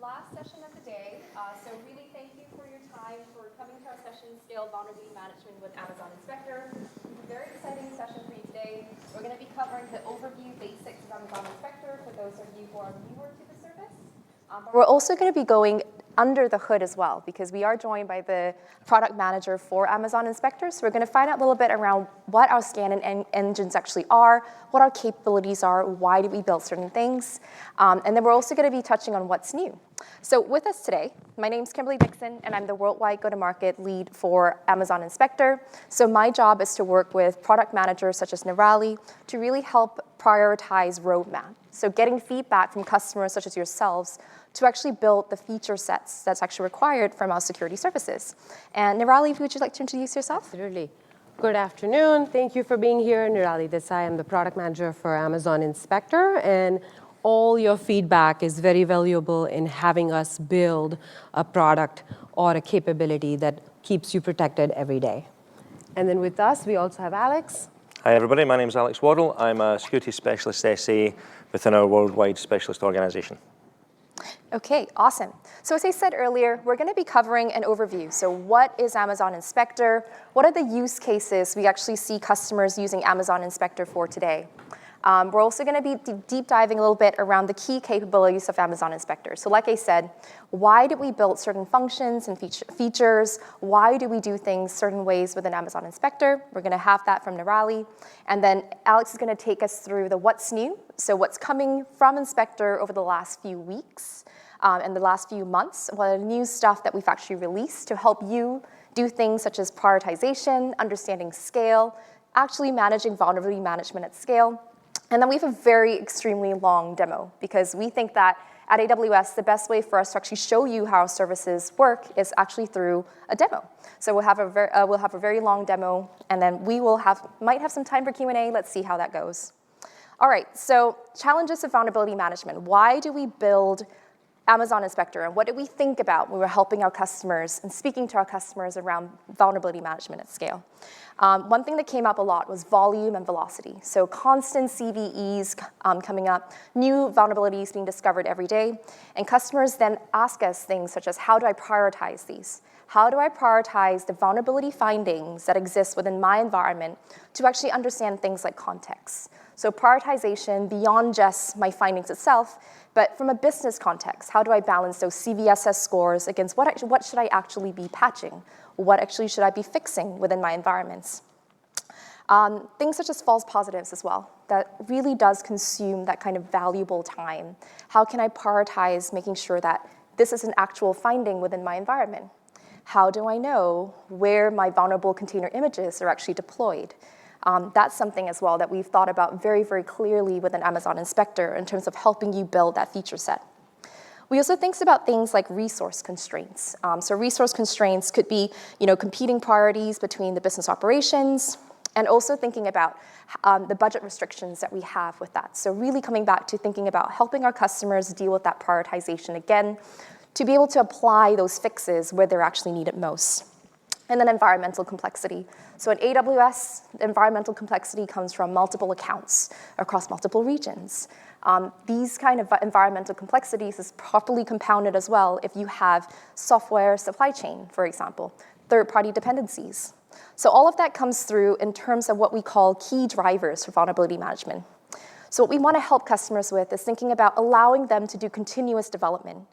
last session of the day. So really thank you for your time, for coming to our session, Scale Vulnerability Management with Amazon Inspector. It's a very exciting session for you today. We're going to be covering the overview basics of Amazon Inspector for those of you who are newer to the service. But we're also going to be going under the hood as well, because we are joined by the product manager for Amazon Inspector. So we're going to find out a little bit around what our scan engines actually are, what our capabilities are, why do we build certain things, and then we're also going to be touching on what's new. So with us today, my name's Kimberly Dixon, and I'm the worldwide go-to-market lead for Amazon Inspector. So my job is to work with product managers such as Nirali to really help prioritize roadmap. So getting feedback from customers such as yourselves to actually build the feature sets that's actually required from our security services. And Nirali, would you like to introduce yourself? Absolutely. Good afternoon. Thank you for being here. Nirali Desai. I'm the product manager for Amazon Inspector, and all your feedback is very valuable in having us build a product or a capability that keeps you protected every day. And then with us, we also have Alex. Hi, everybody. My name is Alex Waddle. I'm a security specialist SA within our worldwide specialist organization. Okay, awesome. So as I said earlier, we're going to be covering an overview. So what is Amazon Inspector? What are the use cases we actually see customers using Amazon Inspector for today? We're also going to be deep diving a little bit around the key capabilities of Amazon Inspector. So like I said, why did we build certain functions and features? Why do we do things certain ways within Amazon Inspector? We're going to have that from Nirali. And then Alex is going to take us through the what's new. So what's coming from Inspector over the last few weeks and the last few months. What are the new stuff that we've actually released to help you do things such as prioritization, understanding scale, actually managing vulnerability management at scale. And then we have a very extremely long demo, because we think that at AWS, the best way for us to actually show you how our services work is actually through a demo. So we'll have a very long demo, and then we might have some time for Q&A. Let's see how that goes. All right, so challenges of vulnerability management. Why do we build Amazon Inspector, and what did we think about when we were helping our customers and speaking to our customers around vulnerability management at scale? One thing that came up a lot was volume and velocity. So constant CVEs coming up, new vulnerabilities being discovered every day, and customers then ask us things such as, how do I prioritize these? How do I prioritize the vulnerability findings that exist within my environment to actually understand things like context? So prioritization beyond just my findings itself, but from a business context, how do I balance those CVSS scores against what should I actually be patching? What actually should I be fixing within my environments? Things such as false positives as well. That really does consume that kind of valuable time. How can I prioritize making sure that this is an actual finding within my environment? How do I know where my vulnerable container images are actually deployed? That's something as well that we've thought about very, very clearly within Amazon Inspector in terms of helping you build that feature set. We also think about things like resource constraints. So resource constraints could be, competing priorities between the business operations, and also thinking about the budget restrictions that we have with that. So really coming back to thinking about helping our customers deal with that prioritization again, to be able to apply those fixes where they're actually needed most. And then environmental complexity. So in AWS, environmental complexity comes from multiple accounts across multiple regions. These kind of environmental complexities is properly compounded as well if you have software supply chain, for example, third-party dependencies. So all of that comes through in terms of what we call key drivers for vulnerability management. So what we want to help customers with is thinking about allowing them to do continuous development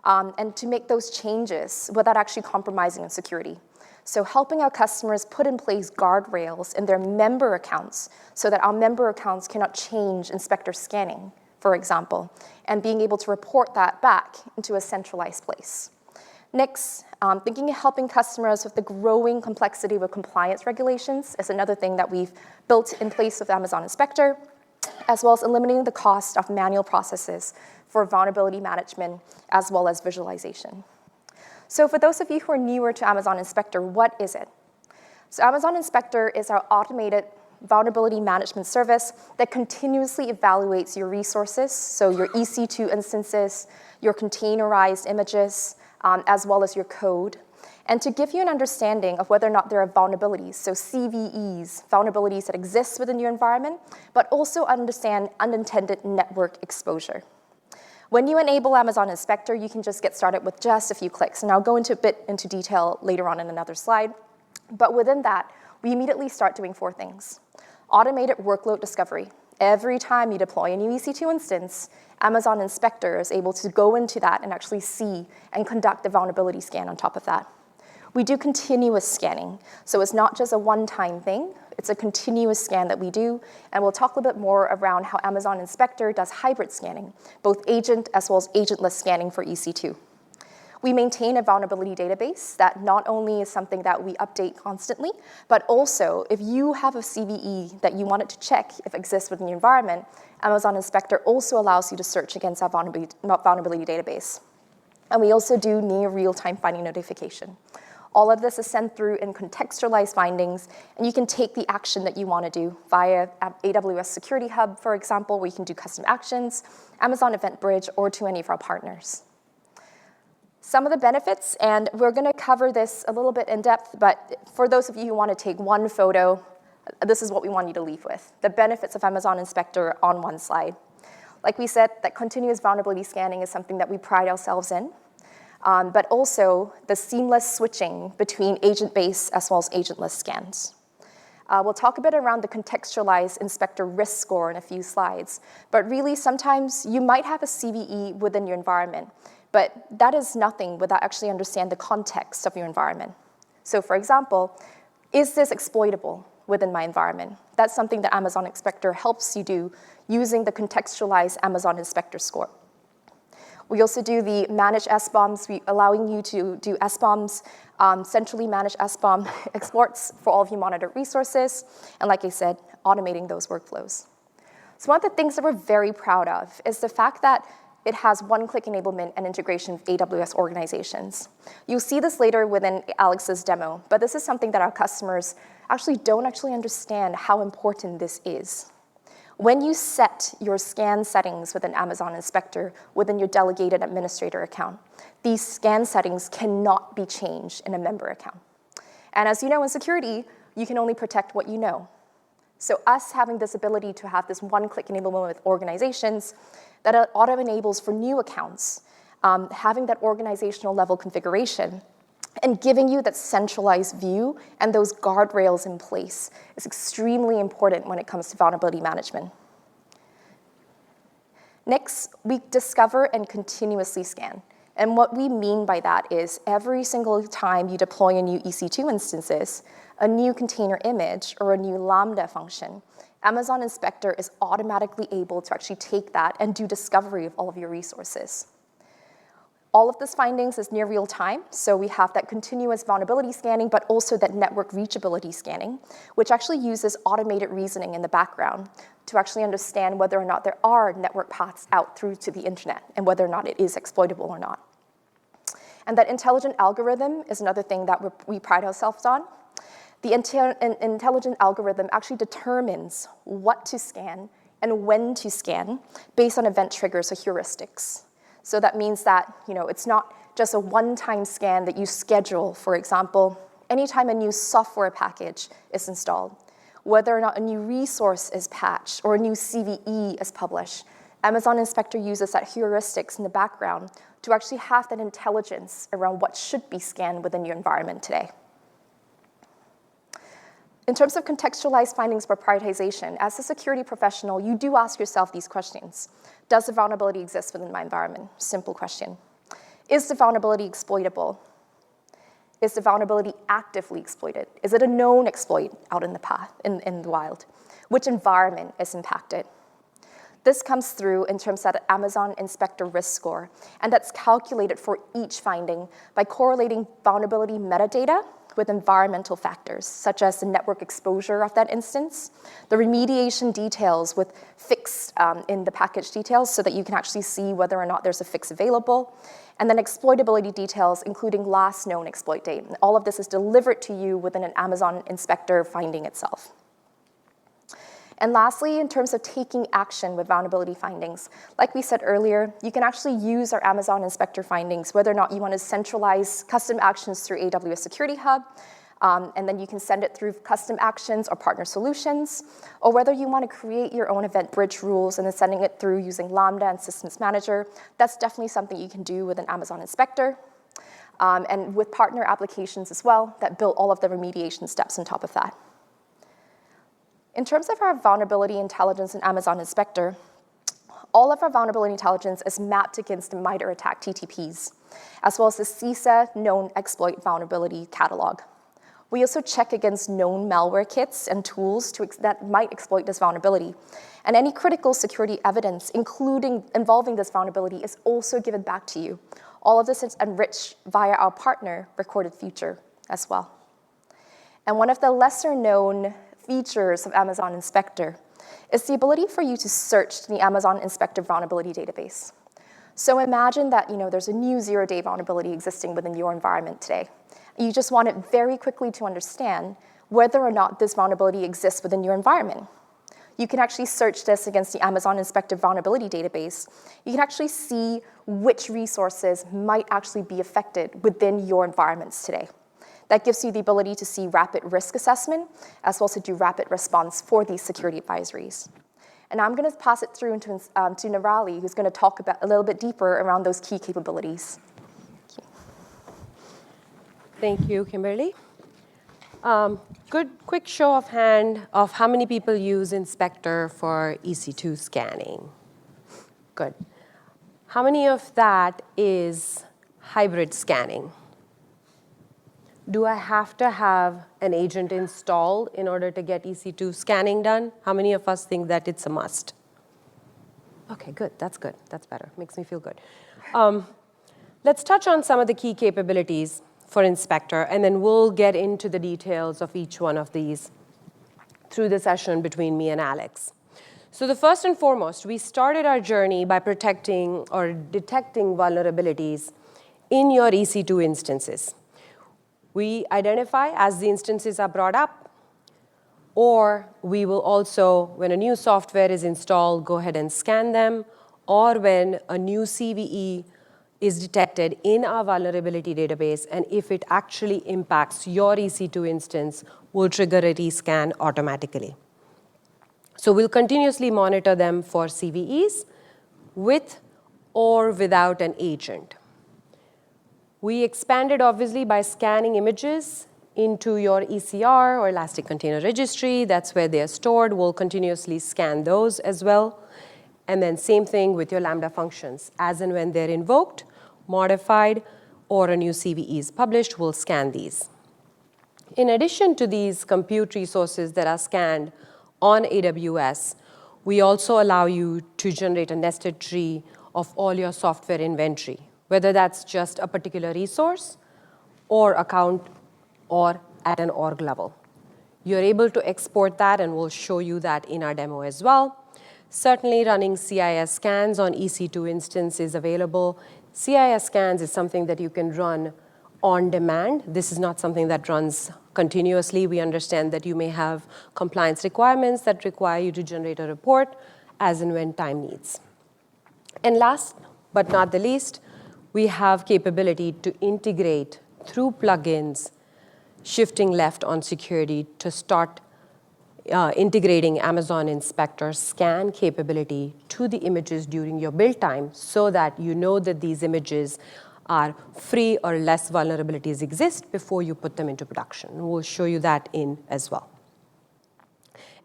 and to make those changes without actually compromising on security. So helping our customers put in place guardrails in their member accounts so that our member accounts cannot change inspector scanning, for example, and being able to report that back into a centralized place. Next, helping customers with the growing complexity with compliance regulations is another thing that we've built in place with Amazon Inspector, as well as eliminating the cost of manual processes for vulnerability management, as well as visualization. So for those of you who are newer to Amazon Inspector, what is it? So Amazon Inspector is our automated vulnerability management service that continuously evaluates your resources, so your EC2 instances, your containerized images, as well as your code, and to give you an understanding of whether or not there are vulnerabilities, so CVEs, vulnerabilities that exist within your environment, but also understand unintended network exposure. When you enable Amazon Inspector, you can just get started with just a few clicks. And I'll go into a bit into detail later on in another slide. But within that, we immediately start doing 4 things. Automated workload discovery. Every time you deploy a new EC2 instance, Amazon Inspector is able to go into that and actually see and conduct a vulnerability scan on top of that. We do continuous scanning, so it's not just a one-time thing. It's a continuous scan that we do, and we'll talk a little bit more around how Amazon Inspector does hybrid scanning, both agent as well as agentless scanning for EC2. We maintain a vulnerability database that not only is something that we update constantly, but also if you have a CVE that you wanted to check if it exists within your environment, Amazon Inspector also allows you to search against that vulnerability database. And we also do near real-time finding notification. All of this is sent through in contextualized findings, and you can take the action that you want to do via AWS Security Hub, for example, where you can do custom actions, Amazon Event Bridge, or to any of our partners. Some of the benefits, and we're going to cover this a little bit in depth, but for those of you who want to take one photo, this is what we want you to leave with. The benefits of Amazon Inspector on one slide. Like we said, that continuous vulnerability scanning is something that we pride ourselves in. But also the seamless switching between agent-based as well as agentless scans. We'll talk a bit around the contextualized inspector risk score in a few slides, but really sometimes you might have a CVE within your environment, but that is nothing without actually understanding the context of your environment. So for example, is this exploitable within my environment? That's something that Amazon Inspector helps you do using the contextualized Amazon Inspector score. We also do the managed SBOMs, allowing you to do SBOMs, centrally managed SBOM exports for all of your monitored resources, and like I said, automating those workflows. So one of the things that we're very proud of is the fact that it has one-click enablement and integration with AWS organizations. You'll see this later within Alex's demo, but this is something that our customers don't understand how important this is. When you set your scan settings within Amazon Inspector within your delegated administrator account, these scan settings cannot be changed in a member account. And as you know in security, you can only protect what you know. So us having this ability to have this one-click enablement with organizations that auto-enables for new accounts, having that organizational level configuration, and giving you that centralized view and those guardrails in place is extremely important when it comes to vulnerability management. Next, we discover and continuously scan. And what we mean by that is every single time you deploy a new EC2 instances, a new container image, or a new Lambda function, Amazon Inspector is automatically able to actually take that and do discovery of all of your resources. All of this findings is near real time, so we have that continuous vulnerability scanning, but also that network reachability scanning, which actually uses automated reasoning in the background to actually understand whether or not there are network paths out through to the internet and whether or not it is exploitable or not. And that intelligent algorithm is another thing that we pride ourselves on. The intelligent algorithm actually determines what to scan and when to scan based on event triggers or heuristics. So that means that it's not just a one-time scan that you schedule. For example, anytime a new software package is installed, whether or not a new resource is patched or a new CVE is published, Amazon Inspector uses that heuristics in the background to actually have that intelligence around what should be scanned within your environment today. In terms of contextualized findings for prioritization, as a security professional, you do ask yourself these questions. Does the vulnerability exist within my environment? Simple question. Is the vulnerability exploitable? Is the vulnerability actively exploited? Is it a known exploit out in the path, in the wild? Which environment is impacted? This comes through in terms of the Amazon Inspector risk score, and that's calculated for each finding by correlating vulnerability metadata with environmental factors, such as the network exposure of that instance, the remediation details with fix in the package details so that you can actually see whether or not there's a fix available, and then exploitability details, including last known exploit date. And all of this is delivered to you within an Amazon Inspector finding itself. And lastly, in terms of taking action with vulnerability findings, like we said earlier, you can actually use our Amazon Inspector findings, whether or not you want to centralize custom actions through AWS Security Hub, And then you can send it through custom actions or partner solutions, or whether you want to create your own event bridge rules and then sending it through using Lambda and Systems Manager, that's definitely something you can do with an Amazon Inspector. And with partner applications as well that build all of the remediation steps on top of that. In terms of our vulnerability intelligence in Amazon Inspector, all of our vulnerability intelligence is mapped against the MITRE ATT&CK TTPs, as well as the CISA known exploit vulnerability catalog. We also check against known malware kits and tools that might exploit this vulnerability. And any critical security evidence, involving this vulnerability, is also given back to you. All of this is enriched via our partner Recorded Future as well. And one of the lesser known features of Amazon Inspector is the ability for you to search the Amazon Inspector vulnerability database. So imagine that there's a new zero-day vulnerability existing within your environment today. You just want it very quickly to understand whether or not this vulnerability exists within your environment. You can actually search this against the Amazon Inspector vulnerability database. You can actually see which resources might actually be affected within your environments today. That gives you the ability to see rapid risk assessment, as well as to do rapid response for these security advisories. And I'm going to pass it through to Nirali, who's going to talk about a little bit deeper around those key capabilities. Thank you, Kimberly. Quick show of hand of how many people use Inspector for EC2 scanning. Good. How many of that is hybrid scanning? Do I have to have an agent installed in order to get EC2 scanning done? How many of us think that it's a must? Okay, good. That's good. That's better. Makes me feel good. Let's touch on some of the key capabilities for Inspector, and then we'll get into the details of each one of these through the session between me and Alex. So the first and foremost, we started our journey by protecting or detecting vulnerabilities in your EC2 instances. We identify as the instances are brought up, or we will also, when a new software is installed, go ahead and scan them, or when a new CVE is detected in our vulnerability database, and if it actually impacts your EC2 instance, we'll trigger a rescan automatically. So we'll continuously monitor them for CVEs with or without an agent. We expanded, obviously, by scanning images into your ECR or Elastic Container Registry. That's where they're stored. We'll continuously scan those as well. And then same thing with your Lambda functions. As and when they're invoked, modified, or a new CVE is published, we'll scan these. In addition to these compute resources that are scanned on AWS, we also allow you to generate a nested tree of all your software inventory, whether that's just a particular resource or account or at an org level. You're able to export that, and we'll show you that in our demo as well. Certainly, running CIS scans on EC2 instance is available. CIS scans is something that you can run on demand. This is not something that runs continuously. We understand that you may have compliance requirements that require you to generate a report as and when time needs. And last but not the least, we have capability to integrate through plugins, shifting left on security to start integrating Amazon Inspector scan capability to the images during your build time so that you know that these images are free or less vulnerabilities exist before you put them into production. We'll show you that in as well.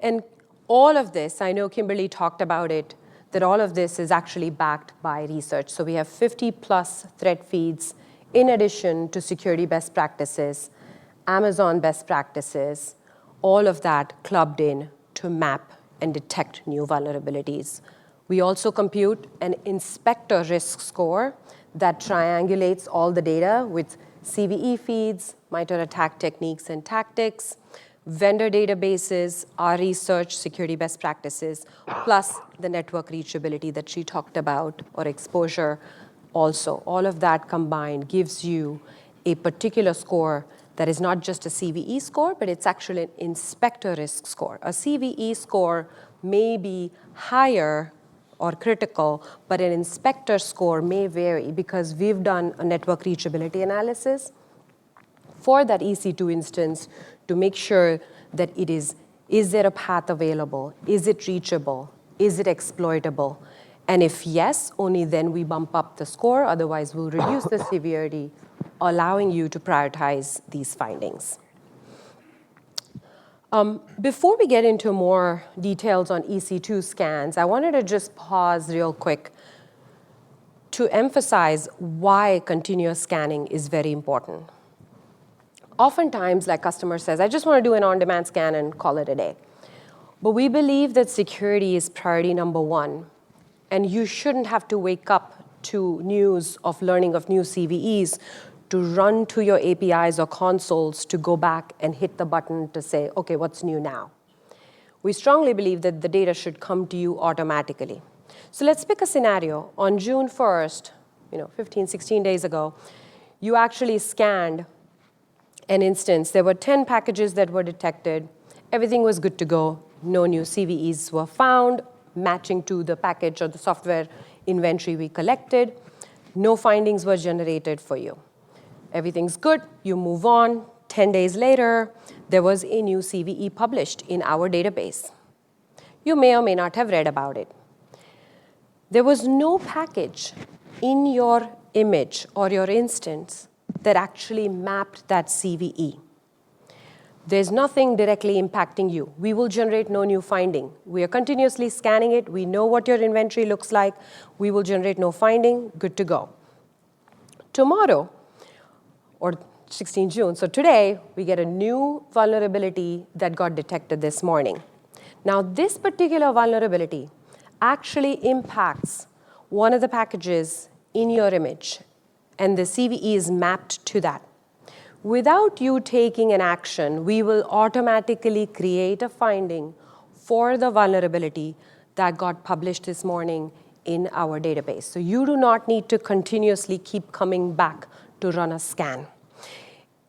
And all of this, I know Kimberly talked about it, that all of this is actually backed by research. So we have 50+ threat feeds in addition to security best practices, Amazon best practices, all of that clubbed in to map and detect new vulnerabilities. We also compute an inspector risk score that triangulates all the data with CVE feeds, MITRE ATT&CK techniques and tactics, vendor databases, our research, security best practices, plus the network reachability that she talked about, or exposure also. All of that combined gives you a particular score that is not just a CVE score, but it's actually an inspector risk score. A CVE score may be higher or critical, but an inspector score may vary because we've done a network reachability analysis for that EC2 instance to make sure that is there a path available? Is it reachable? Is it exploitable? And if yes, only then we bump up the score. Otherwise, we'll reduce the severity, allowing you to prioritize these findings. Before we get into more details on EC2 scans, I wanted to just pause real quick to emphasize why continuous scanning is very important. Oftentimes, like customer says, I just want to do an on-demand scan and call it a day. But we believe that security is priority number one, and you shouldn't have to wake up to news of learning of new CVEs to run to your APIs or consoles to go back and hit the button to say, okay, what's new now? We strongly believe that the data should come to you automatically. So let's pick a scenario. On June 1st, 15, 16 days ago, you actually scanned an instance. There were 10 packages that were detected. Everything was good to go. No new CVEs were found, matching to the package or the software inventory we collected. No findings were generated for you. Everything's good. You move on. 10 days later, there was a new CVE published in our database. You may or may not have read about it. There was no package in your image or your instance that actually mapped that CVE. There's nothing directly impacting you. We will generate no new finding. We are continuously scanning it. We know what your inventory looks like. We will generate no finding. Good to go. Tomorrow, or 16 June, so today, we get a new vulnerability that got detected this morning. Now, this particular vulnerability actually impacts one of the packages in your image, and the CVE is mapped to that. Without you taking an action, we will automatically create a finding for the vulnerability that got published this morning in our database. So you do not need to continuously keep coming back to run a scan.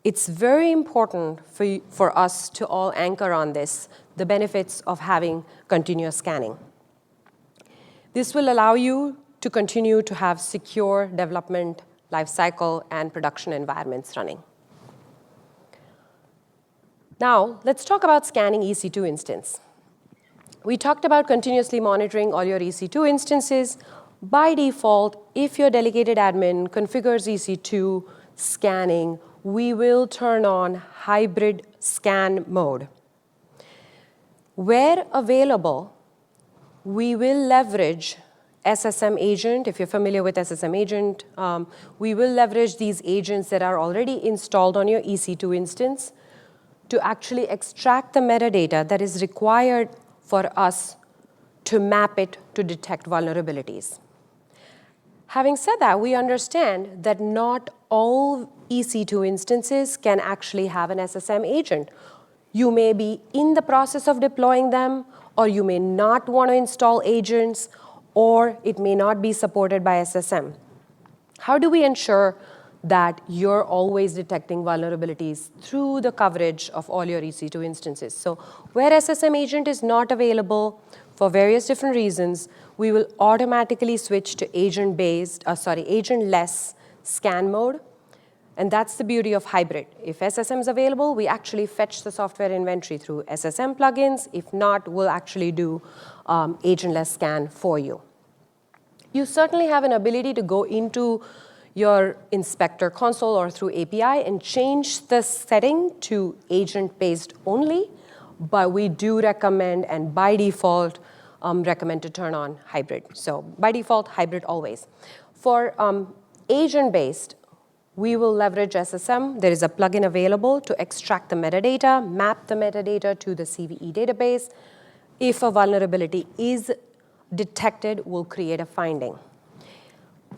It's very important for us to all anchor on this, the benefits of having continuous scanning. This will allow you to continue to have secure development, lifecycle, and production environments running. Now, let's talk about scanning EC2 instance. We talked about continuously monitoring all your EC2 instances. By default, if your delegated admin configures EC2 scanning, we will turn on hybrid scan mode. Where available, we will leverage SSM agent. If you're familiar with SSM agent, we will leverage these agents that are already installed on your EC2 instance to actually extract the metadata that is required for us to map it to detect vulnerabilities. Having said that, we understand that not all EC2 instances can actually have an SSM agent. You may be in the process of deploying them, or you may not want to install agents, or it may not be supported by SSM. How do we ensure that you're always detecting vulnerabilities through the coverage of all your EC2 instances? So where SSM agent is not available for various different reasons, we will automatically switch to agentless scan mode. And that's the beauty of hybrid. If SSM is available, we actually fetch the software inventory through SSM plugins. If not, we'll actually do agentless scan for you. You certainly have an ability to go into your inspector console or through API and change the setting to agent-based only, but we do recommend, and by default, recommend to turn on hybrid. So by default, hybrid always. For agent-based, we will leverage SSM. There is a plugin available to extract the metadata, map the metadata to the CVE database. If a vulnerability is detected, we'll create a finding.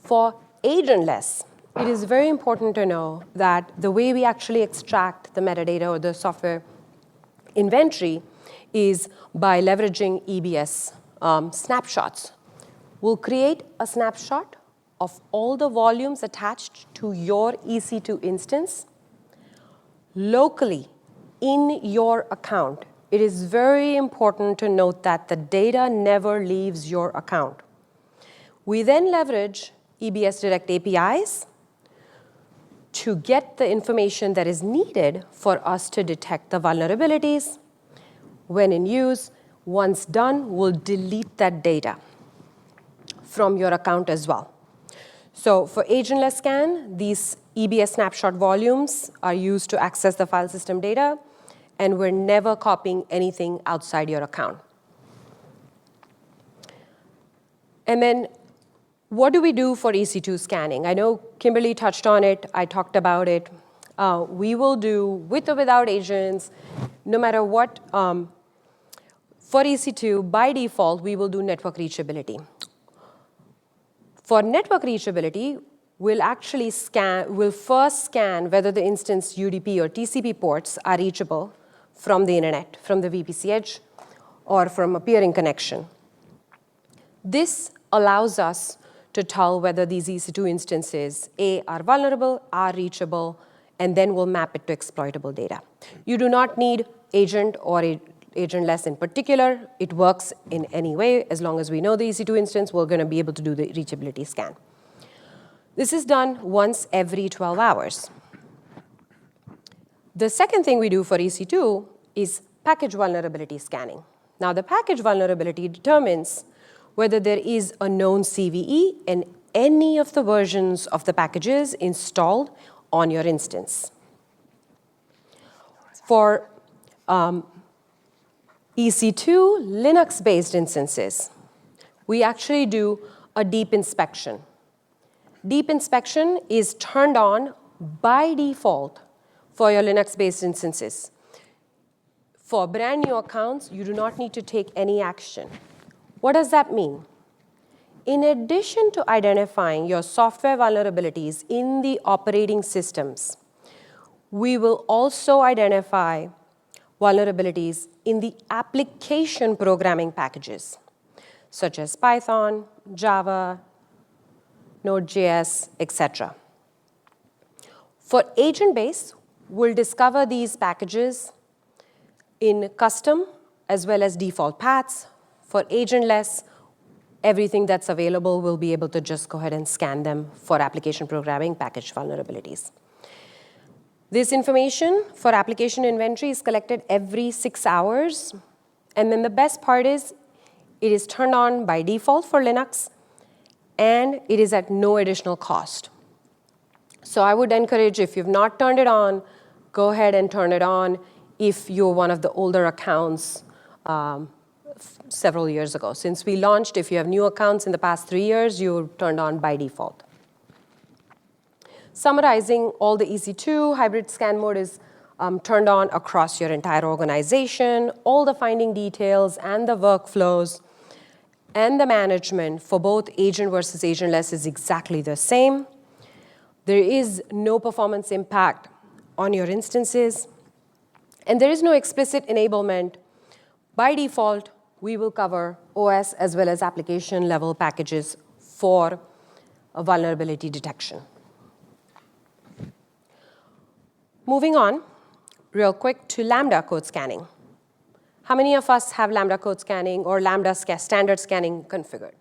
For agentless, it is very important to know that the way we actually extract the metadata or the software inventory is by leveraging EBS snapshots. We'll create a snapshot of all the volumes attached to your EC2 instance locally in your account. It is very important to note that the data never leaves your account. We then leverage EBS Direct APIs to get the information that is needed for us to detect the vulnerabilities. When in use, once done, we'll delete that data from your account as well. So for agentless scan, these EBS snapshot volumes are used to access the file system data, and we're never copying anything outside your account. And then what do we do for EC2 scanning? I know Kimberly touched on it. I talked about it. We will do with or without agents, no matter what. For EC2, by default, we will do network reachability. For network reachability, we'll first scan whether the instance UDP or TCP ports are reachable from the internet, from the VPC edge, or from a peering connection. This allows us to tell whether these EC2 instances, A, are vulnerable, are reachable, and then we'll map it to exploitable data. You do not need agent or agentless in particular. It works in any way. As long as we know the EC2 instance, we're going to be able to do the reachability scan. This is done once every 12 hours. The second thing we do for EC2 is package vulnerability scanning. Now, the package vulnerability determines whether there is a known CVE in any of the versions of the packages installed on your instance. For EC2 Linux-based instances, we actually do a deep inspection. Deep inspection is turned on by default for your Linux-based instances. For brand new accounts, you do not need to take any action. What does that mean? In addition to identifying your software vulnerabilities in the operating systems, we will also identify vulnerabilities in the application programming packages, such as Python, Java, Node.js, etc. For agent-based, we'll discover these packages in custom as well as default paths. For agentless, everything that's available, we'll be able to just go ahead and scan them for application programming package vulnerabilities. This information for application inventory is collected every 6 hours. And then the best part is it is turned on by default for Linux, and it is at no additional cost. So I would encourage, if you've not turned it on, go ahead and turn it on if you're one of the older accounts several years ago. Since we launched, if you have new accounts in the past 3 years, you're turned on by default. Summarizing, all the EC2 hybrid scan mode is turned on across your entire organization. All the finding details and the workflows and the management for both agent versus agentless is exactly the same. There is no performance impact on your instances, and there is no explicit enablement. By default, we will cover OS as well as application level packages for a vulnerability detection. Moving on, real quick, to Lambda code scanning. How many of us have Lambda code scanning or Lambda standard scanning configured?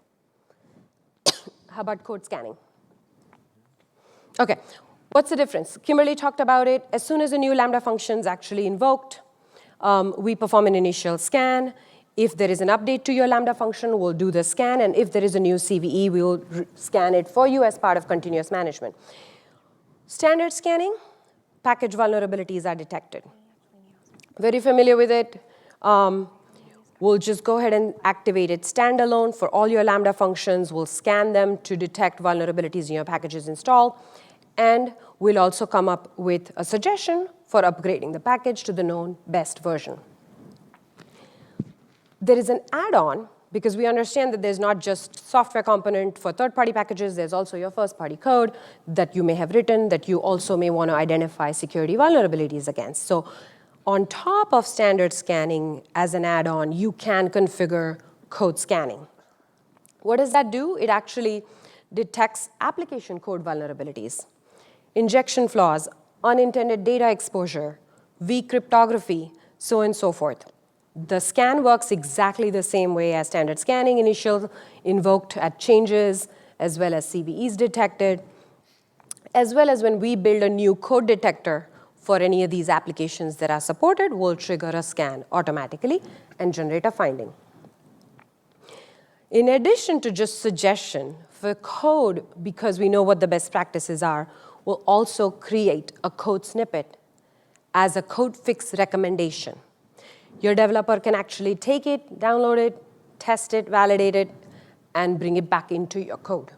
How about code scanning? OK, what's the difference? Kimberly talked about it. As soon as a new Lambda function is actually invoked, we perform an initial scan. If there is an update to your Lambda function, we'll do the scan. And if there is a new CVE, we will scan it for you as part of continuous management. Standard scanning, package vulnerabilities are detected. Very familiar with it. We'll just go ahead and activate it standalone for all your Lambda functions. We'll scan them to detect vulnerabilities in your packages installed. And we'll also come up with a suggestion for upgrading the package to the known best version. There is an add-on, because we understand that there's not just software component for third-party packages. There's also your first-party code that you may have written that you also may want to identify security vulnerabilities against. So on top of standard scanning as an add-on, you can configure code scanning. What does that do? It actually detects application code vulnerabilities, injection flaws, unintended data exposure, weak cryptography, so on and so forth. The scan works exactly the same way as standard scanning, initial invoked at changes, as well as CVEs detected. as well as when we build a new code detector for any of these applications that are supported, we'll trigger a scan automatically and generate a finding. In addition to just suggestion, for code, because we know what the best practices are, we'll also create a code snippet as a code fix recommendation. Your developer can actually take it, download it, test it, validate it, and bring it back into your code.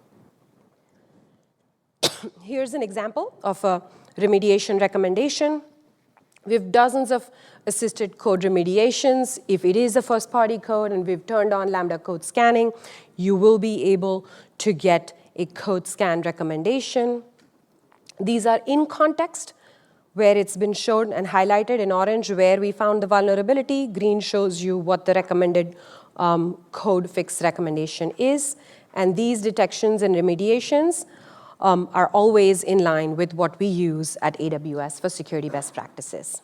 Here's an example of a remediation recommendation. We have dozens of assisted code remediations. If it is a first-party code and we've turned on Lambda code scanning, you will be able to get a code scan recommendation. These are in context, where it's been shown and highlighted in orange where we found the vulnerability. Green shows you what the recommended code fix recommendation is. And these detections and remediations are always in line with what we use at AWS for security best practices.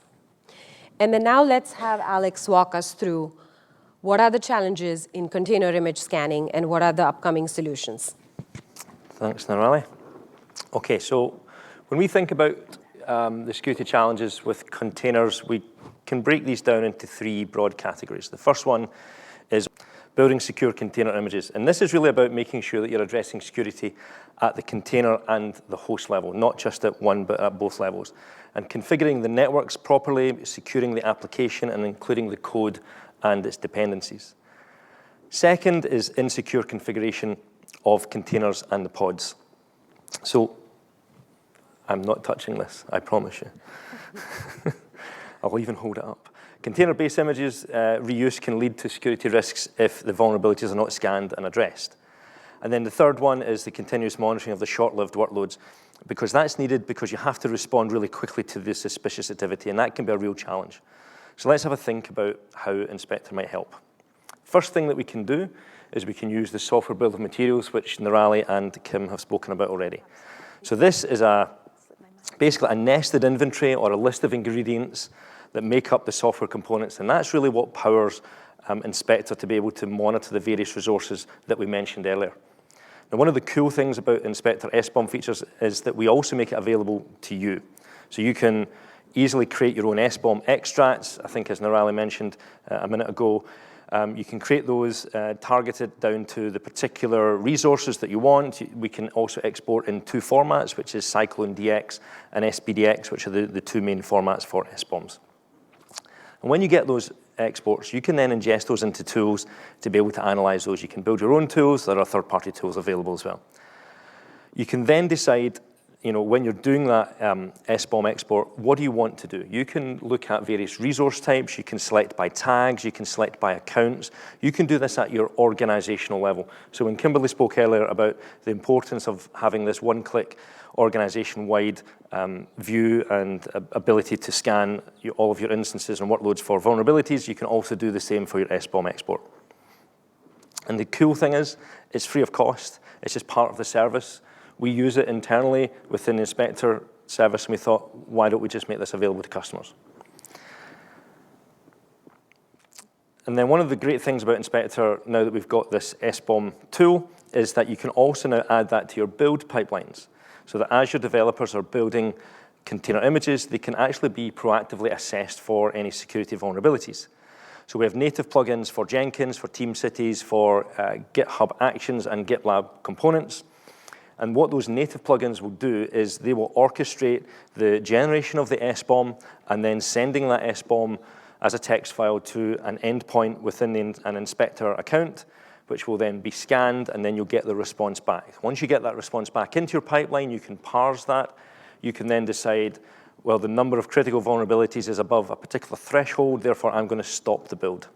And then now let's have Alex walk us through what are the challenges in container image scanning and what are the upcoming solutions. Thanks, Nirali. OK, so when we think about the security challenges with containers, we can break these down into three broad categories. The first one is building secure container images. And this is really about making sure that you're addressing security at the container and the host level, not just at one, but at both levels. And configuring the networks properly, securing the application, and including the code and its dependencies. Second is insecure configuration of containers and the pods. So I'm not touching this, I promise you. I'll even hold it up. Container-based images reuse can lead to security risks if the vulnerabilities are not scanned and addressed. And then the third one is the continuous monitoring of the short-lived workloads, because that's needed because you have to respond really quickly to the suspicious activity, and that can be a real challenge. So let's have a think about how Inspector might help. First thing that we can do is we can use the software bill of materials, which Nirali and Kim have spoken about already. So this is basically a nested inventory or a list of ingredients that make up the software components, and that's really what powers Inspector to be able to monitor the various resources that we mentioned earlier. Now, one of the cool things about Inspector SBOM features is that we also make it available to you. So you can easily create your own SBOM extracts. I think as Nirali mentioned a minute ago, you can create those targeted down to the particular resources that you want. We can also export in two formats, which is Cyclone DX and SPDX, which are the two main formats for SBOMs. And when you get those exports, you can then ingest those into tools to be able to analyze those. You can build your own tools. There are third-party tools available as well. You can then decide, when you're doing that SBOM export, what do you want to do? You can look at various resource types. You can select by tags. You can select by accounts. You can do this at your organizational level. So when Kimberly spoke earlier about the importance of having this one-click organization-wide view and ability to scan all of your instances and workloads for vulnerabilities, you can also do the same for your SBOM export. And the cool thing is, it's free of cost. It's just part of the service. We use it internally within the Inspector service, and we thought, why don't we just make this available to customers? And then one of the great things about Inspector, now that we've got this SBOM tool, is that you can also now add that to your build pipelines, so that as your developers are building container images, they can actually be proactively assessed for any security vulnerabilities. So we have native plugins for Jenkins, for TeamCities, for GitHub Actions and GitLab components. And what those native plugins will do is they will orchestrate the generation of the SBOM and then sending that SBOM as a text file to an endpoint within an Inspector account, which will then be scanned, and then you'll get the response back. Once you get that response back into your pipeline, you can parse that. You can then decide, well, the number of critical vulnerabilities is above a particular threshold, therefore I'm going to stop the build.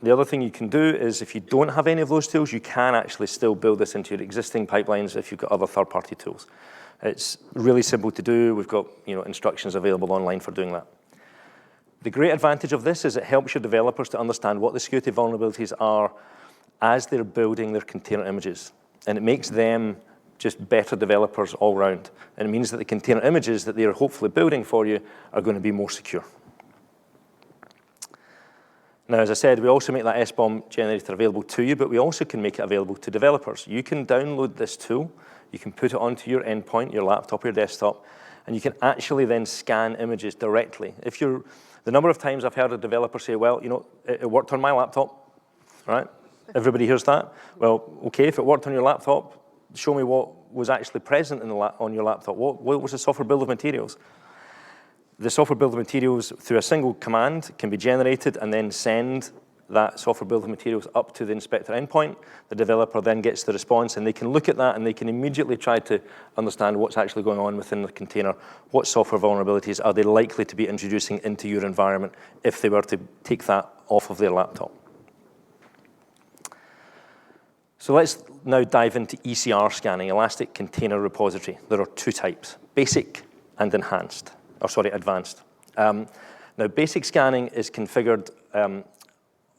The other thing you can do is if you don't have any of those tools, you can actually still build this into your existing pipelines if you've got other third-party tools. It's really simple to do. We've got instructions available online for doing that. The great advantage of this is it helps your developers to understand what the security vulnerabilities are as they're building their container images. And it makes them just better developers all around. And it means that the container images that they're hopefully building for you are going to be more secure. Now, as I said, we also make that SBOM generator available to you, but we also can make it available to developers. You can download this tool. You can put it onto your endpoint, your laptop, your desktop, and you can actually then scan images directly. The number of times I've heard a developer say, well, it worked on my laptop, right? Everybody hears that. Well, okay, if it worked on your laptop, show me what was actually present on your laptop. What was the software bill of materials? The software bill of materials, through a single command, can be generated and then send that software bill of materials up to the inspector endpoint. The developer then gets the response, and they can look at that, and they can immediately try to understand what's actually going on within the container. What software vulnerabilities are they likely to be introducing into your environment if they were to take that off of their laptop? So let's now dive into ECR scanning, Elastic Container Repository. There are two types, basic and advanced. Now, basic scanning is configured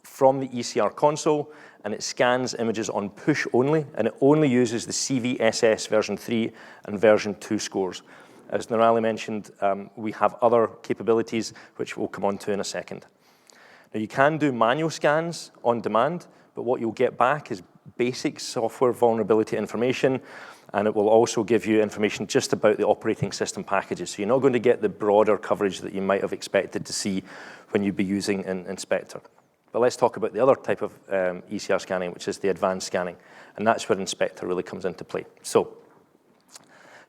from the ECR console, and it scans images on push only, and it only uses the CVSS version 3 and version 2 scores. As Nirali mentioned, we have other capabilities, which we'll come on to in a second. Now, you can do manual scans on demand, but what you'll get back is basic software vulnerability information, and it will also give you information just about the operating system packages. So you're not going to get the broader coverage that you might have expected to see when you'd be using Inspector. But let's talk about the other type of ECR scanning, which is the advanced scanning, and that's where Inspector really comes into play. So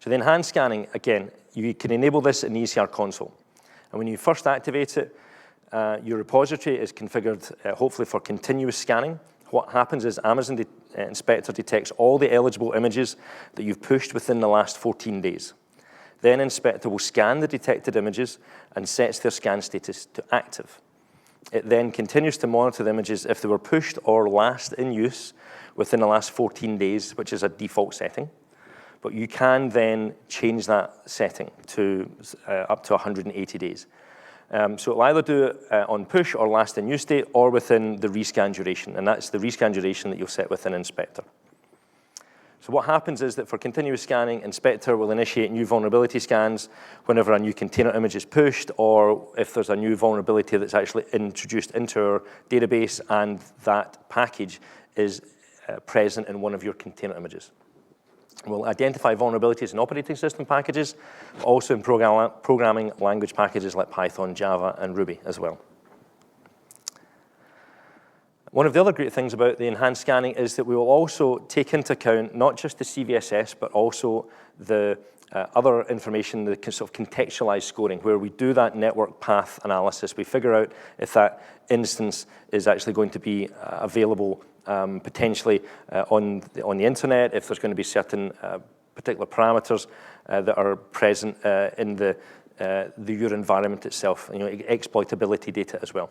the enhanced scanning, again, you can enable this in the ECR console. And when you first activate it, your repository is configured, hopefully, for continuous scanning. What happens is Amazon Inspector detects all the eligible images that you've pushed within the last 14 days. Then Inspector will scan the detected images and sets their scan status to active. It then continues to monitor the images if they were pushed or last in use within the last 14 days, which is a default setting. But you can then change that setting to up to 180 days. So it'll either do it on push or last in use state or within the rescan duration, and that's the rescan duration that you'll set within Inspector. So what happens is that for continuous scanning, Inspector will initiate new vulnerability scans whenever a new container image is pushed, or if there's a new vulnerability that's actually introduced into our database and that package is present in one of your container images. We'll identify vulnerabilities in operating system packages, but also in programming language packages like Python, Java, and Ruby as well. One of the other great things about the enhanced scanning is that we will also take into account not just the CVSS, but also the other information, the sort of contextualized scoring, where we do that network path analysis. We figure out if that instance is actually going to be available potentially on the internet, if there's going to be certain particular parameters that are present in your environment itself, exploitability data as well.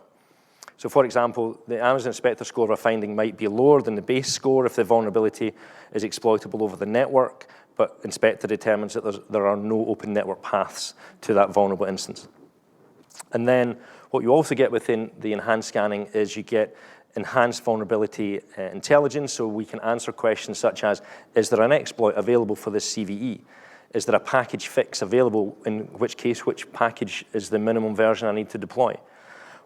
So for example, the Amazon Inspector score of a finding might be lower than the base score if the vulnerability is exploitable over the network, but Inspector determines that there are no open network paths to that vulnerable instance. And then what you also get within the enhanced scanning is you get enhanced vulnerability intelligence, so we can answer questions such as, is there an exploit available for this CVE? Is there a package fix available, in which case, which package is the minimum version I need to deploy?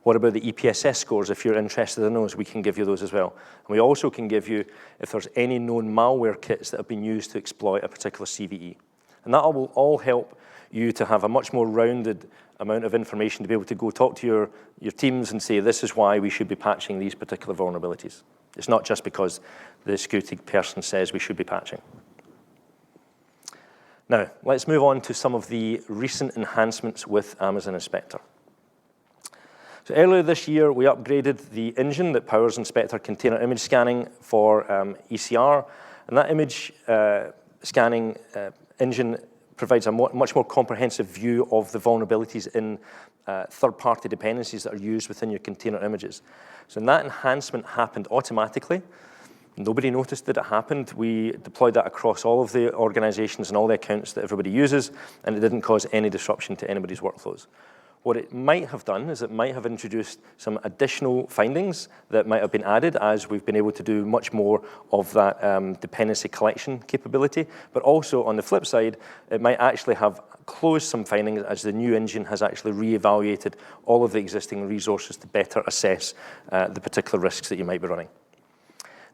What about the EPSS scores? If you're interested in those, we can give you those as well. And we also can give you if there's any known malware kits that have been used to exploit a particular CVE. And that will all help you to have a much more rounded amount of information to be able to go talk to your teams and say, this is why we should be patching these particular vulnerabilities. It's not just because the security person says we should be patching. Now, let's move on to some of the recent enhancements with Amazon Inspector. So earlier this year, we upgraded the engine that powers Inspector container image scanning for ECR, and that image scanning engine provides a much more comprehensive view of the vulnerabilities in third-party dependencies that are used within your container images. So that enhancement happened automatically. Nobody noticed that it happened. We deployed that across all of the organizations and all the accounts that everybody uses, and it didn't cause any disruption to anybody's workflows. What it might have done is it might have introduced some additional findings that might have been added as we've been able to do much more of that dependency collection capability. But also on the flip side, it might actually have closed some findings as the new engine has actually reevaluated all of the existing resources to better assess the particular risks that you might be running.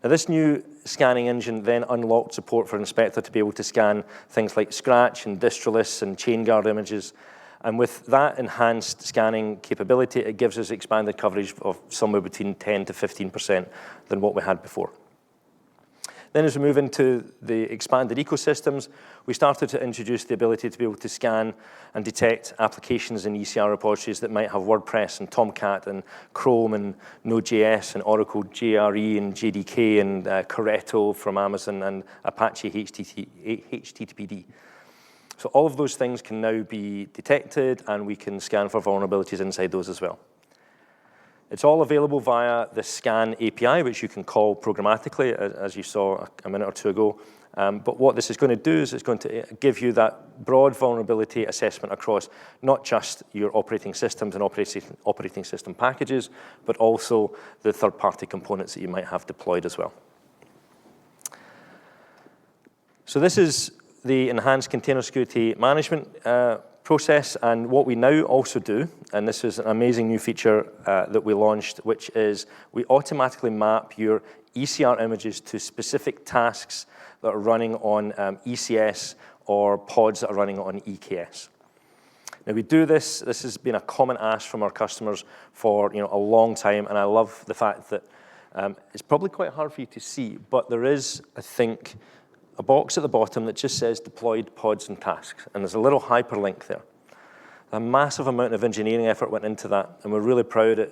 Now, this new scanning engine then unlocked support for Inspector to be able to scan things like scratch and distro lists and chain guard images. And with that enhanced scanning capability, it gives us expanded coverage of somewhere between 10 to 15% than what we had before. Then as we move into the expanded ecosystems, we started to introduce the ability to be able to scan and detect applications in ECR repositories that might have WordPress and Tomcat and Chrome and Node.js and Oracle JRE and JDK and Corretto from Amazon and Apache HTTPD. So all of those things can now be detected, and we can scan for vulnerabilities inside those as well. It's all available via the Scan API, which you can call programmatically, as you saw a minute or two ago. But what this is going to do is it's going to give you that broad vulnerability assessment across not just your operating systems and operating system packages, but also the third-party components that you might have deployed as well. So this is the enhanced container security management process, and what we now also do, and this is an amazing new feature that we launched, which is we automatically map your ECR images to specific tasks that are running on ECS or pods that are running on EKS. Now we do this has been a common ask from our customers for a long time, and I love the fact that it's probably quite hard for you to see, but there is, I think, a box at the bottom that just says deployed pods and tasks, and there's a little hyperlink there. A massive amount of engineering effort went into that, and we're really proud at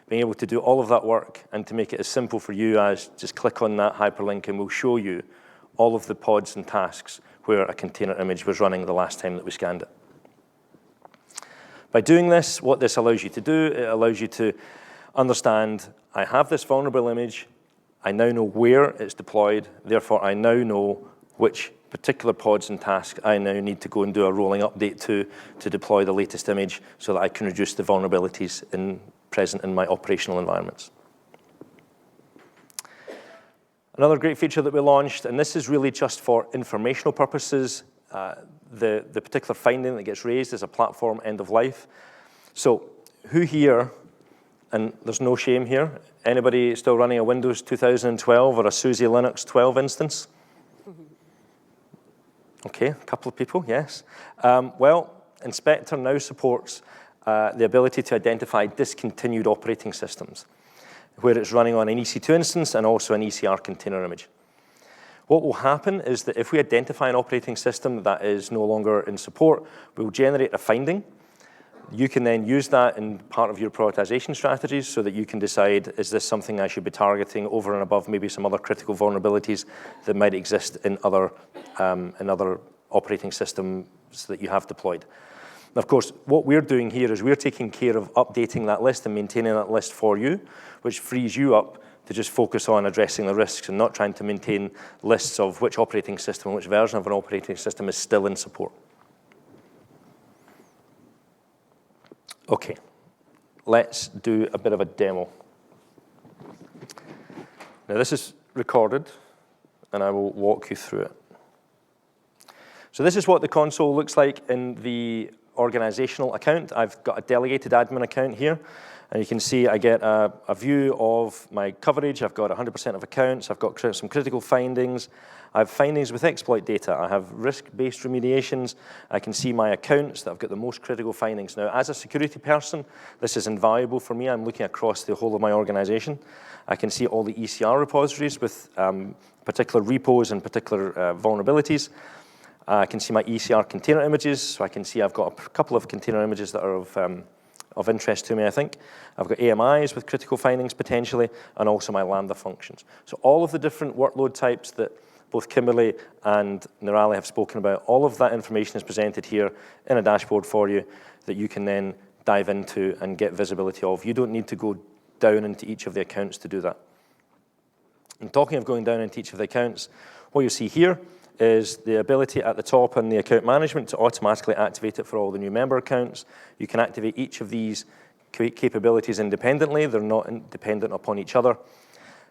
being able to do all of that work and to make it as simple for you as just click on that hyperlink and we'll show you all of the pods and tasks where a container image was running the last time that we scanned it. By doing this, what this allows you to do, it allows you to understand, I have this vulnerable image, I now know where it's deployed, therefore I now know which particular pods and tasks I now need to go and do a rolling update to deploy the latest image so that I can reduce the vulnerabilities present in my operational environments. Another great feature that we launched, and this is really just for informational purposes, the particular finding that gets raised is a platform end of life. So who here, and there's no shame here, anybody still running a Windows 2012 or a SUSE Linux 12 instance? Okay, a couple of people, yes. Well, Inspector now supports the ability to identify discontinued operating systems, where it's running on an EC2 instance and also an ECR container image. What will happen is that if we identify an operating system that is no longer in support, we'll generate a finding. You can then use that in part of your prioritization strategies so that you can decide, is this something I should be targeting over and above maybe some other critical vulnerabilities that might exist in other operating systems that you have deployed. And of course, what we're doing here is we're taking care of updating that list and maintaining that list for you, which frees you up to just focus on addressing the risks and not trying to maintain lists of which operating system and which version of an operating system is still in support. Okay, let's do a bit of a demo. Now this is recorded, and I will walk you through it. So this is what the console looks like in the organizational account. I've got a delegated admin account here, and you can see I get a view of my coverage. I've got 100% of accounts. I've got some critical findings. I have findings with exploit data. I have risk-based remediations. I can see my accounts that I've got the most critical findings. Now, as a security person, this is invaluable for me. I'm looking across the whole of my organization. I can see all the ECR repositories with particular repos and particular vulnerabilities. I can see my ECR container images, so I can see I've got a couple of container images that are of interest to me, I think. I've got AMIs with critical findings potentially, and also my Lambda functions. So all of the different workload types that both Kimberly and Nirali have spoken about, all of that information is presented here in a dashboard for you that you can then dive into and get visibility of. You don't need to go down into each of the accounts to do that. And talking of going down into each of the accounts, what you see here is the ability at the top in the account management to automatically activate it for all the new member accounts. You can activate each of these capabilities independently. They're not dependent upon each other.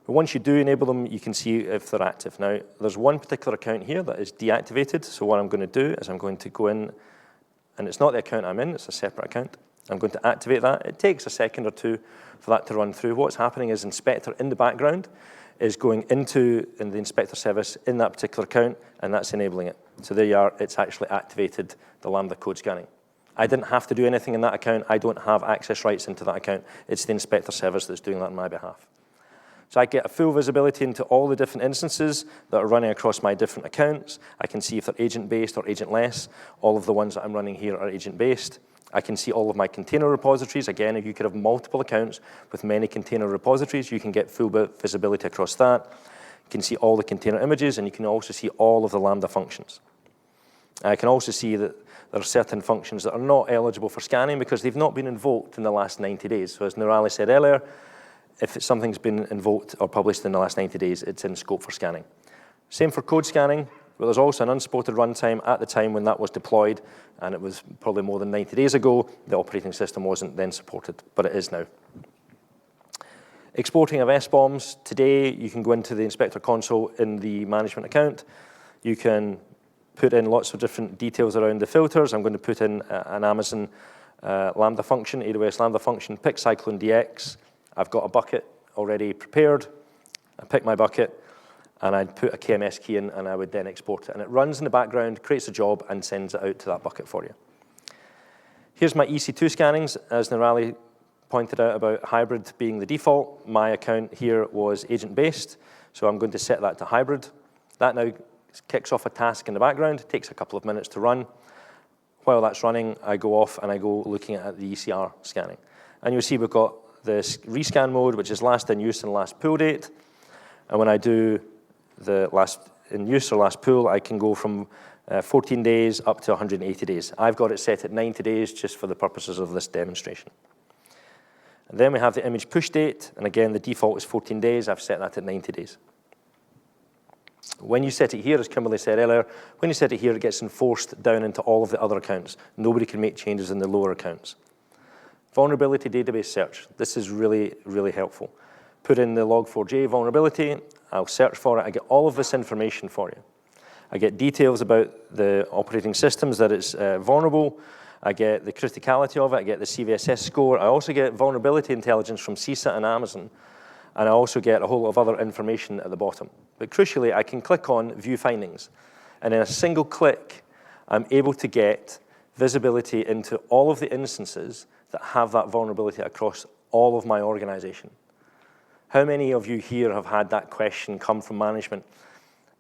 But once you do enable them, you can see if they're active. Now, there's one particular account here that is deactivated. So what I'm going to do is I'm going to go in, and it's not the account I'm in, it's a separate account. I'm going to activate that. It takes a second or two for that to run through. What's happening is Inspector in the background is going in the inspector service in that particular account, and that's enabling it. So there you are, it's actually activated the Lambda code scanning. I didn't have to do anything in that account. I don't have access rights into that account. It's the inspector service that's doing that on my behalf. So I get a full visibility into all the different instances that are running across my different accounts. I can see if they're agent-based or agentless. All of the ones that I'm running here are agent-based. I can see all of my container repositories. Again, if you could have multiple accounts with many container repositories, you can get full visibility across that. You can see all the container images, and you can also see all of the Lambda functions. I can also see that there are certain functions that are not eligible for scanning because they've not been invoked in the last 90 days. So as Nirali said earlier, if something's been invoked or published in the last 90 days, it's in scope for scanning. Same for code scanning, but there's also an unspotted runtime at the time when that was deployed, and it was probably more than 90 days ago. The operating system wasn't then supported, but it is now. Exporting of SBOMs. Today, you can go into the inspector console in the management account. You can put in lots of different details around the filters. I'm going to put in an Amazon Lambda function, AWS Lambda function, pick Cyclone DX. I've got a bucket already prepared. I pick my bucket, and I'd put a KMS key in, and I would then export it. And it runs in the background, creates a job, and sends it out to that bucket for you. Here's my EC2 scannings. As Nirali pointed out about hybrid being the default, my account here was agent-based, so I'm going to set that to hybrid. That now kicks off a task in the background. It takes a couple of minutes to run. While that's running, I go off and I go looking at the ECR scanning. And you'll see we've got this rescan mode, which is last in use and last pull date. And when I do the last in use or last pull, I can go from 14 days up to 180 days. I've got it set at 90 days just for the purposes of this demonstration. And then we have the image push date. And again, the default is 14 days. I've set that at 90 days. When you set it here, as Kimberly said earlier, when you set it here, it gets enforced down into all of the other accounts. Nobody can make changes in the lower accounts. Vulnerability database search. This is really, really helpful. Put in the log4j vulnerability. I'll search for it. I get all of this information for you. I get details about the operating systems that it's vulnerable. I get the criticality of it. I get the CVSS score. I also get vulnerability intelligence from CISA and Amazon. And I also get a whole lot of other information at the bottom. But crucially, I can click on View Findings. And in a single click, I'm able to get visibility into all of the instances that have that vulnerability across all of my organization. How many of you here have had that question come from management?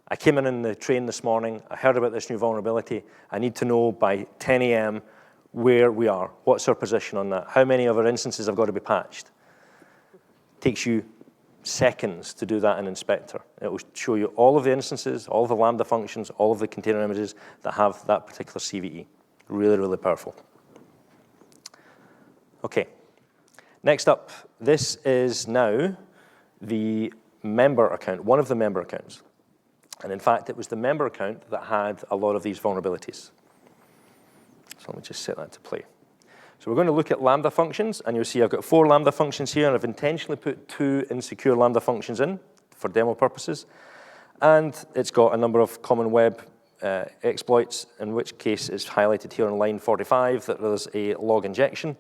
I came in the train this morning. I heard about this new vulnerability. I need to know by 10 a.m. where we are. What's our position on that? How many of our instances have got to be patched? It takes you seconds to do that in Inspector. It will show you all of the instances, all of the Lambda functions, all of the container images that have that particular CVE. Really, really powerful. Okay. Next up, this is now the member account, one of the member accounts. And in fact, it was the member account that had a lot of these vulnerabilities. So let me just set that to play. So we're going to look at Lambda functions, and you'll see I've got 4 Lambda functions here, and I've intentionally put 2 insecure Lambda functions in for demo purposes. And it's got a number of common web exploits, in which case it's highlighted here on line 45 that there's a log injection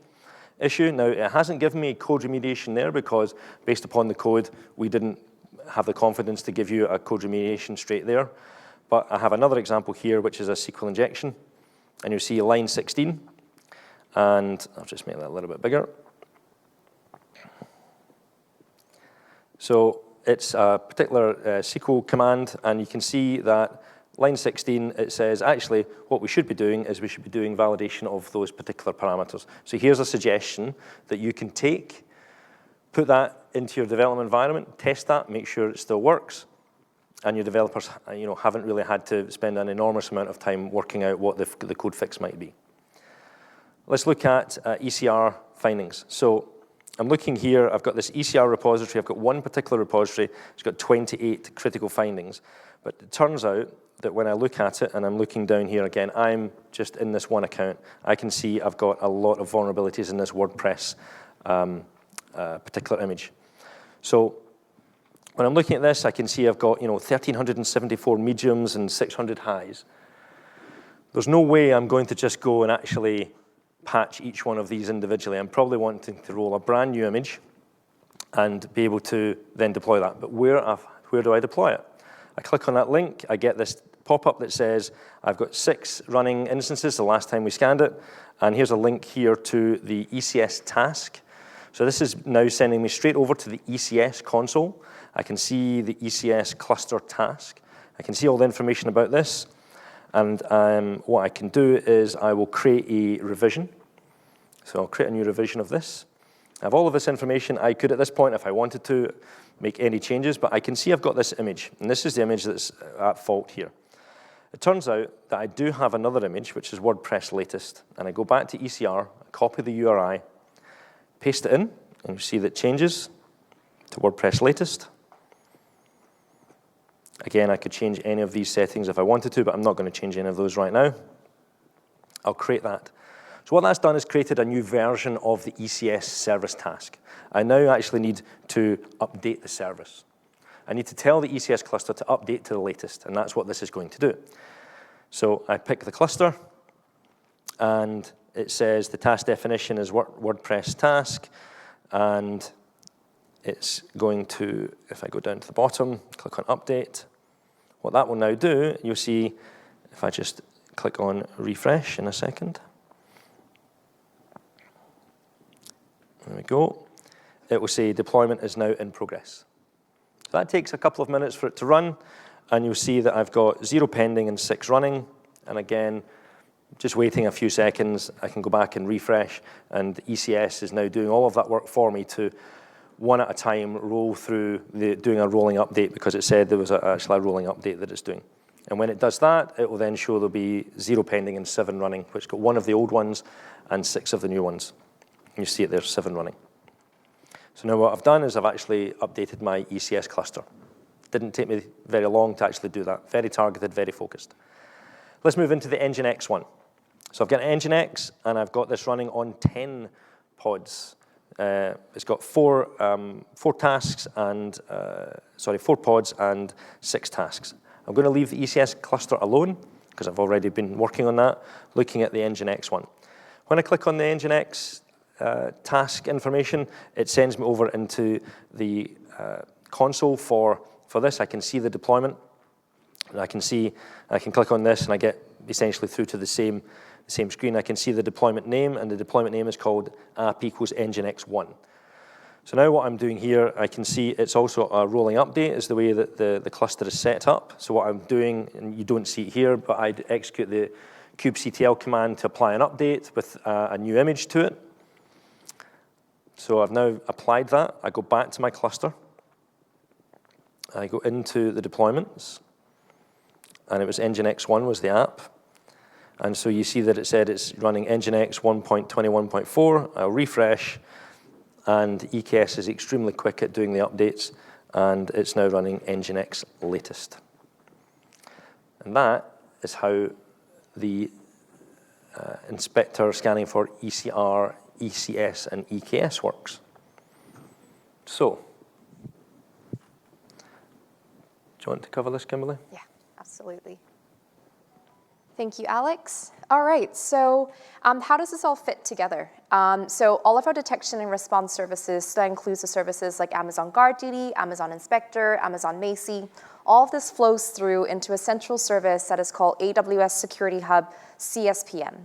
issue. Now, it hasn't given me code remediation there because based upon the code, we didn't have the confidence to give you a code remediation straight there. But I have another example here, which is a SQL injection. And you'll see line 16. And I'll just make that a little bit bigger. So it's a particular SQL command, and you can see that line 16, it says, actually, what we should be doing is we should be doing validation of those particular parameters. So here's a suggestion that you can take, put that into your development environment, test that, make sure it still works, and your developers haven't really had to spend an enormous amount of time working out what the code fix might be. Let's look at ECR findings. So I'm looking here, I've got this ECR repository, I've got one particular repository, it's got 28 critical findings. But it turns out that when I look at it, and I'm looking down here again, I'm just in this one account, I can see I've got a lot of vulnerabilities in this WordPress particular image. So when I'm looking at this, I can see I've got 1,374 mediums and 600 highs. There's no way I'm going to just go and actually patch each one of these individually. I'm probably wanting to roll a brand new image and be able to then deploy that. But where do I deploy it? I click on that link, I get this pop-up that says I've got 6 running instances the last time we scanned it, and here's a link here to the ECS task. So this is now sending me straight over to the ECS console. I can see the ECS cluster task. I can see all the information about this, and what I can do is I will create a revision. So I'll create a new revision of this. I have all of this information. I could, at this point, if I wanted to, make any changes, but I can see I've got this image, and this is the image that's at fault here. It turns out that I do have another image, which is WordPress latest, and I go back to ECR, copy the URI, paste it in, and you see that it changes to WordPress latest. Again, I could change any of these settings if I wanted to, but I'm not going to change any of those right now. I'll create that. So what that's done is created a new version of the ECS service task. I now actually need to update the service. I need to tell the ECS cluster to update to the latest, and that's what this is going to do. So I pick the cluster, and it says the task definition is WordPress task, and it's going to, if I go down to the bottom, click on update, what that will now do, you'll see, if I just click on refresh in a second. There we go. It will say deployment is now in progress. So that takes a couple of minutes for it to run, and you'll see that I've got 0 pending and 6 running. And again, just waiting a few seconds, I can go back and refresh, and ECS is now doing all of that work for me to, one at a time, roll through doing a rolling update, because it said there was actually a rolling update that it's doing. And when it does that, it will then show there'll be 0 pending and 7 running, which got 1 of the old ones and 6 of the new ones. And you see it there, 7 running. So now what I've done is I've actually updated my ECS cluster. Didn't take me very long to actually do that. Very targeted, very focused. Let's move into the Nginx one. So I've got an Nginx, and I've got this running on 10 pods. It's got 4 tasks and 4 pods and 6 tasks. I'm going to leave the ECS cluster alone because I've already been working on that, looking at the Nginx one. When I click on the Nginx task information, it sends me over into the console for this. I can see the deployment, and I can click on this, and I get essentially through to the same screen. I can see the deployment name, and the deployment name is called app equals Nginx1. So now what I'm doing here, I can see it's also a rolling update is the way that the cluster is set up. So what I'm doing, and you don't see it here, but I'd execute the kubectl command to apply an update with a new image to it. So I've now applied that. I go back to my cluster. I go into the deployments, and it was Nginx1 was the app. And so you see that it said it's running Nginx 1.21.4. I'll refresh, and EKS is extremely quick at doing the updates, and it's now running Nginx latest. And that is how the inspector scanning for ECR, ECS, and EKS works. So, do you want to cover this, Kimberly? Yeah, absolutely. Thank you, Alex. All right, so how does this all fit together? So all of our detection and response services, that includes the services like Amazon Guard Duty, Amazon Inspector, Amazon Macie, all of this flows through into a central service that is called AWS Security Hub CSPM.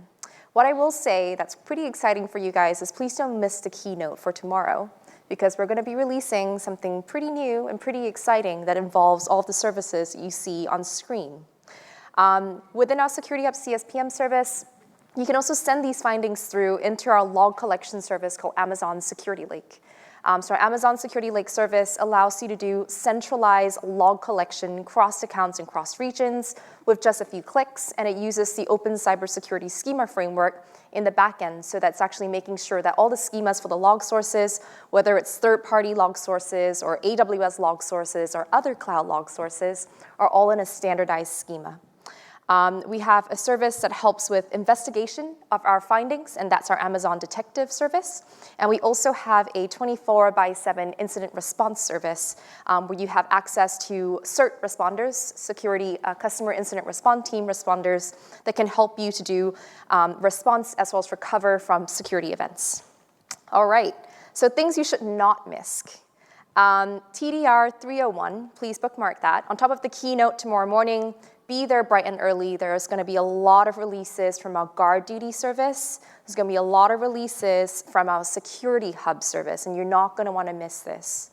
What I will say that's pretty exciting for you guys is please don't miss the keynote for tomorrow, because we're going to be releasing something pretty new and pretty exciting that involves all of the services that you see on screen. Within our Security Hub CSPM service, you can also send these findings through into our log collection service called Amazon Security Lake. So our Amazon Security Lake service allows you to do centralized log collection cross accounts and cross regions with just a few clicks, and it uses the Open Cybersecurity Schema framework in the backend, so that's actually making sure that all the schemas for the log sources, whether it's third-party log sources or AWS log sources or other cloud log sources, are all in a standardized schema. We have a service that helps with investigation of our findings, and that's our Amazon Detective service. And we also have a 24/7 incident response service where you have access to CERT responders, security customer incident response team responders, that can help you to do response as well as recover from security events. All right, so things you should not miss. TDR301, please bookmark that. On top of the keynote tomorrow morning, be there bright and early. There's going to be a lot of releases from our guard duty service. There's going to be a lot of releases from our security hub service, and you're not going to want to miss this.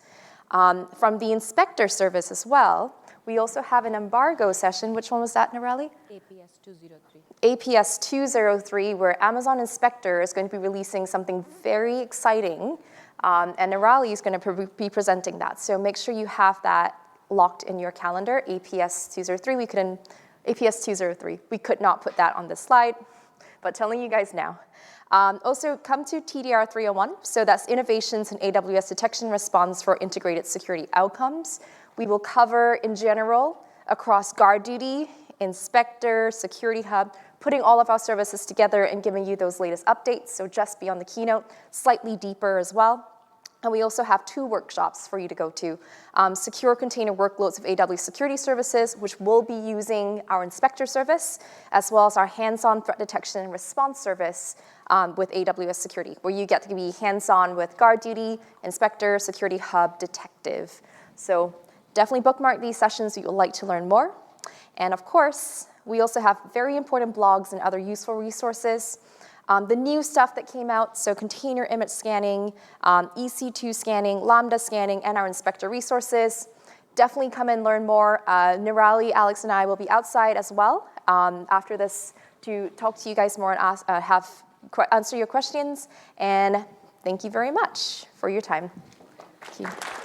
From the inspector service as well, we also have an embargo session. Which one was that, Nirali? APS 203. APS 203, where Amazon Inspector is going to be releasing something very exciting, and Nirali is going to be presenting that. So make sure you have that locked in your calendar, APS 203. APS 203. We could not put that on this slide, but telling you guys now. Also, come to TDR 301. So that's Innovations in AWS Detection Response for Integrated Security Outcomes. We will cover, in general, across guard duty, inspector, security hub, putting all of our services together and giving you those latest updates. So just beyond the keynote, slightly deeper as well. And we also have 2 workshops for you to go to. Secure container workloads of AWS security services, which will be using our inspector service, as well as our hands-on threat detection and response service with AWS security, where you get to be hands-on with guard duty, inspector, security hub, detective. So definitely bookmark these sessions if you would like to learn more. And of course, we also have very important blogs and other useful resources. The new stuff that came out, so container image scanning, EC2 scanning, Lambda scanning, and our inspector resources. Definitely come and learn more. Nirali, Alex, and I will be outside as well after this to talk to you guys more and answer your questions. And thank you very much for your time. Thank you.